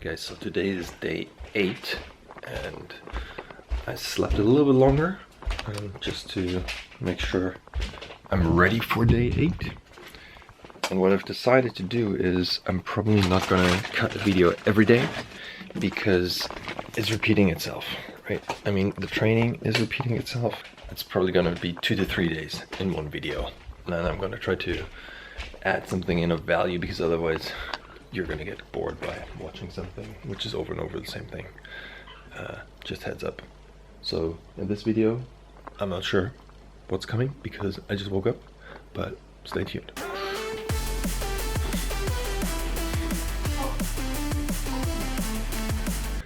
guys, so today is day 8 and I slept a little bit longer just to make sure I'm ready for day 8. And what I've decided to do is I'm probably not gonna cut a video every day because it's repeating itself, right? I mean, the training is repeating itself. It's probably gonna be 2 to 3 days in one video. And then I'm gonna try to add something in of value, because otherwise you're gonna get bored by watching something which is over and over the same thing. Just heads up. So in this video, I'm not sure what's coming because I just woke up, but stay tuned.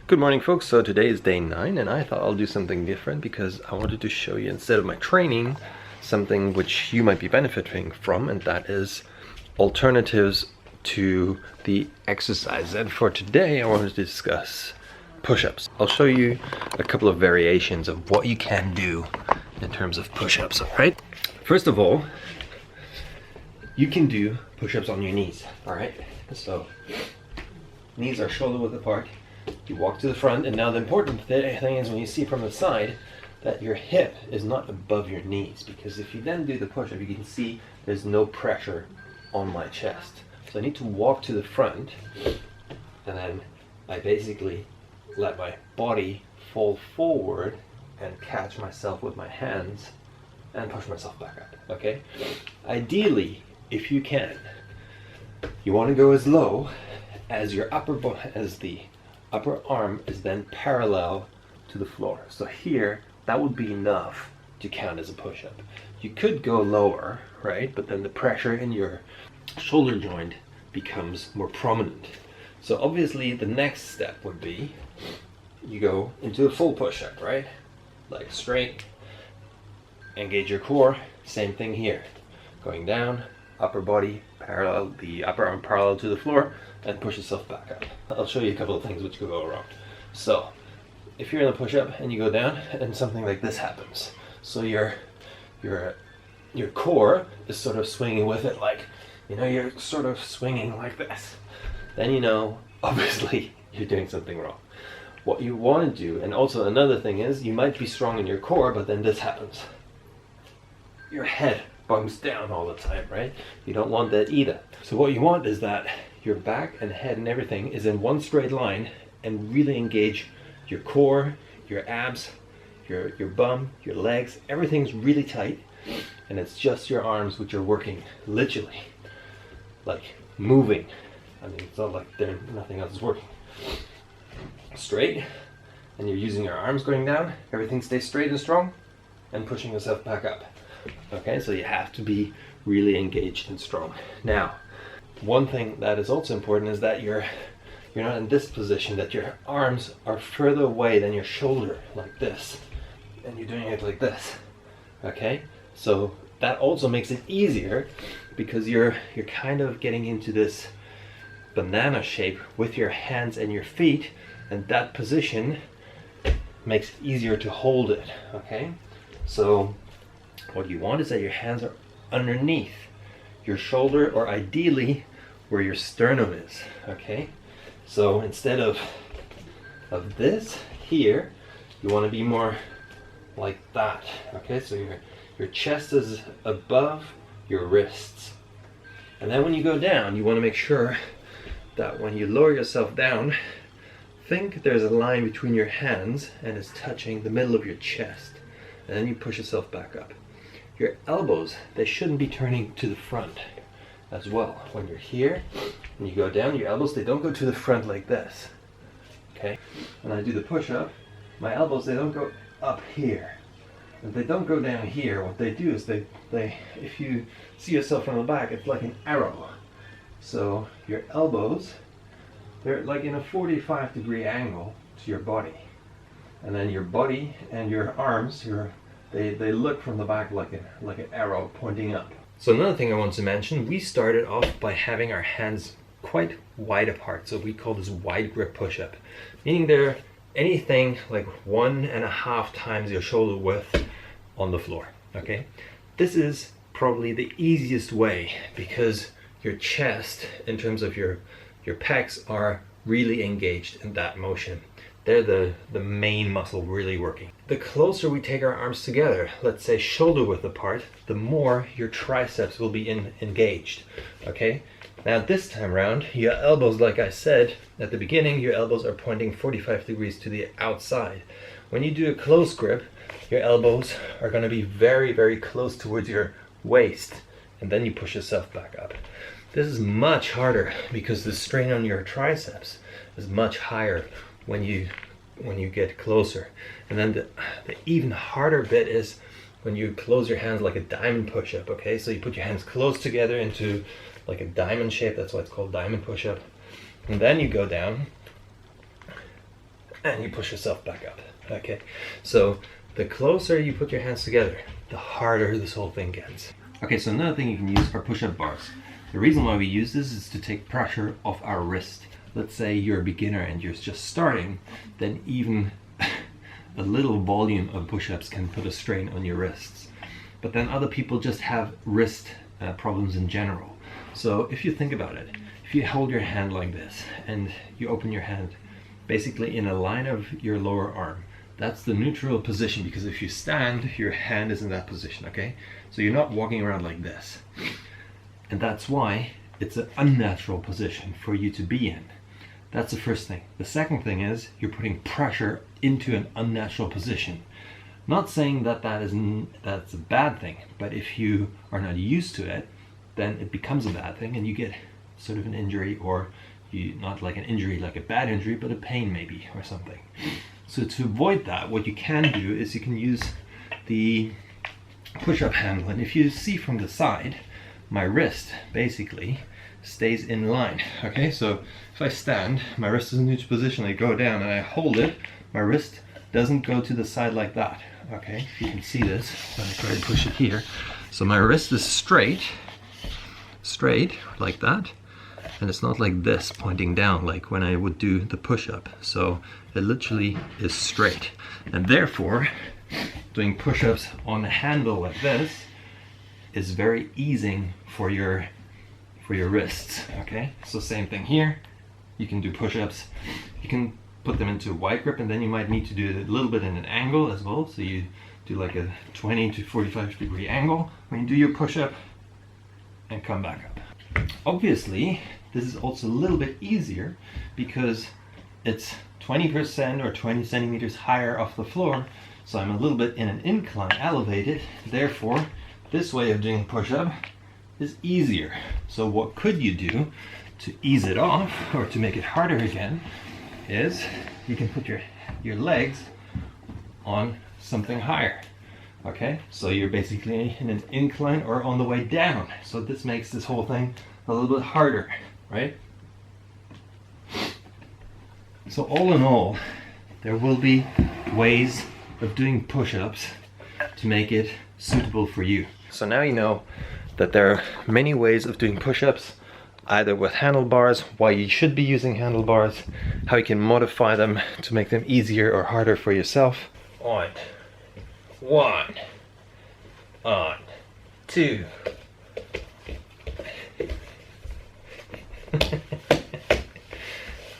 Good morning, folks. So today is day 9 and I thought I'll do something different because I wanted to show you, instead of my training, something which you might be benefiting from, and that is alternatives to the exercise. And for today I wanted to discuss push-ups. I'll show you a couple of variations of what you can do in terms of push-ups, alright? First of all, you can do push-ups on your knees, alright? So knees are shoulder width apart. You walk to the front, and now the important thing is when you see from the side that your hip is not above your knees, because if you then do the push-up, you can see there's no pressure on my chest. So I need to walk to the front, and then I basically let my body fall forward and catch myself with my hands and push myself back up, okay? Ideally, if you can, you want to go as low as your the upper arm is then parallel to the floor. So here, that would be enough to count as a push-up. You could go lower, right? But then the pressure in your shoulder joint becomes more prominent. So obviously the next step would be you go into a full push-up, right? Like straight, engage your core, same thing here. Going down, upper body parallel, the upper arm parallel to the floor, and push yourself back up. I'll show you a couple of things which could go wrong. So if you're in a push-up and you go down and something like this happens, so your core is sort of swinging with it, like, you know, you're sort of swinging like this, then you know obviously you're doing something wrong. What you want to do, and also another thing is, you might be strong in your core, but then this happens. Your head bunks down all the time, right? You don't want that either. So what you want is that your back and head and everything is in one straight line, and really engage your core, your abs, your bum, your legs. Everything's really tight, and it's just your arms which are working, literally, like moving. I mean, it's not like nothing else is working. Straight, and you're using your arms going down. Everything stays straight and strong, and pushing yourself back up. Okay, so you have to be really engaged and strong. Now, one thing that is also important is that you're not in this position, that your arms are further away than your shoulder, like this, and you're doing it like this. Okay, so that also makes it easier because you're kind of getting into this banana shape with your hands and your feet, and that position makes it easier to hold it. Okay, so what you want is that your hands are underneath your shoulder, or ideally where your sternum is. Okay, so instead of this here, you want to be more like that. Okay, so your chest is above your wrists, and then when you go down, you want to make sure that when you lower yourself down, think there's a line between your hands and it's touching the middle of your chest, and then you push yourself back up. Your elbows, they shouldn't be turning to the front as well. When you're here and you go down, your elbows, they don't go to the front like this. Okay, when I do the push-up, my elbows, they don't go up here. If they don't go down here, what they do is they if you see yourself from the back, it's like an arrow. So your elbows, they're like in a 45-degree angle to your body, and then your body and your arms, they look from the back like an arrow pointing up. So another thing I want to mention, we started off by having our hands quite wide apart, so we call this wide grip push-up, meaning they're anything like 1.5 times your shoulder width on the floor. Okay, this is probably the easiest way because your chest, in terms of your pecs, are really engaged in that motion. They're the main muscle really working. The closer we take our arms together, let's say shoulder width apart, the more your triceps will be engaged, okay? Now this time around, your elbows, like I said at the beginning, your elbows are pointing 45 degrees to the outside. When you do a close grip, your elbows are going to be very, very close towards your waist, and then you push yourself back up. This is much harder because the strain on your triceps is much higher when you get closer. And then the even harder bit is when you close your hands like a diamond push-up, okay? So you put your hands close together into like a diamond shape, that's why it's called diamond push-up. And then you go down and you push yourself back up, okay? So the closer you put your hands together, the harder this whole thing gets. Okay, so another thing you can use are push-up bars. The reason why we use this is to take pressure off our wrist. Let's say you're a beginner and you're just starting, then even a little volume of push-ups can put a strain on your wrists. But then other people just have wrist problems in general. So if you think about it, if you hold your hand like this and you open your hand basically in a line of your lower arm, that's the neutral position, because if you stand, your hand is in that position, okay? So you're not walking around like this. And that's why it's an unnatural position for you to be in. That's the first thing. The second thing is you're putting pressure into an unnatural position. Not saying that that's a bad thing, but if you are not used to it, then it becomes a bad thing and you get sort of an injury, or not like an injury, like a bad injury, but a pain maybe or something. So to avoid that, what you can do is you can use the push-up handle. And if you see from the side, my wrist basically stays in line, okay? So if I stand, my wrist is in neutral position, I go down and I hold it, my wrist doesn't go to the side like that, okay? If you can see this, when I try to push it here. So my wrist is straight like that, and it's not like this pointing down like when I would do the push-up. So it literally is straight, and therefore doing push-ups on a handle like this is very easing for your wrists, okay? So same thing here, you can do push-ups, you can put them into a wide grip, and then you might need to do it a little bit in an angle as well, so you do like a 20 to 45 degree angle when you do your push-up and come back up. Obviously this is also a little bit easier because it's 20% or 20 centimeters higher off the floor, so I'm a little bit in an incline, elevated, therefore this way of doing push-up is easier. So what could you do to ease it off or to make it harder again is you can put your legs on something higher, okay? So you're basically in an incline or on the way down. So this makes this whole thing a little bit harder, right? So all in all, there will be ways of doing push-ups to make it suitable for you. So now you know that there are many ways of doing push-ups, either with handlebars, why you should be using handlebars, how you can modify them to make them easier or harder for yourself. On, 1, on, 2.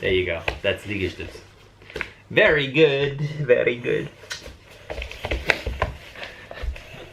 There you go, that's Liegestütz. Very good, very good.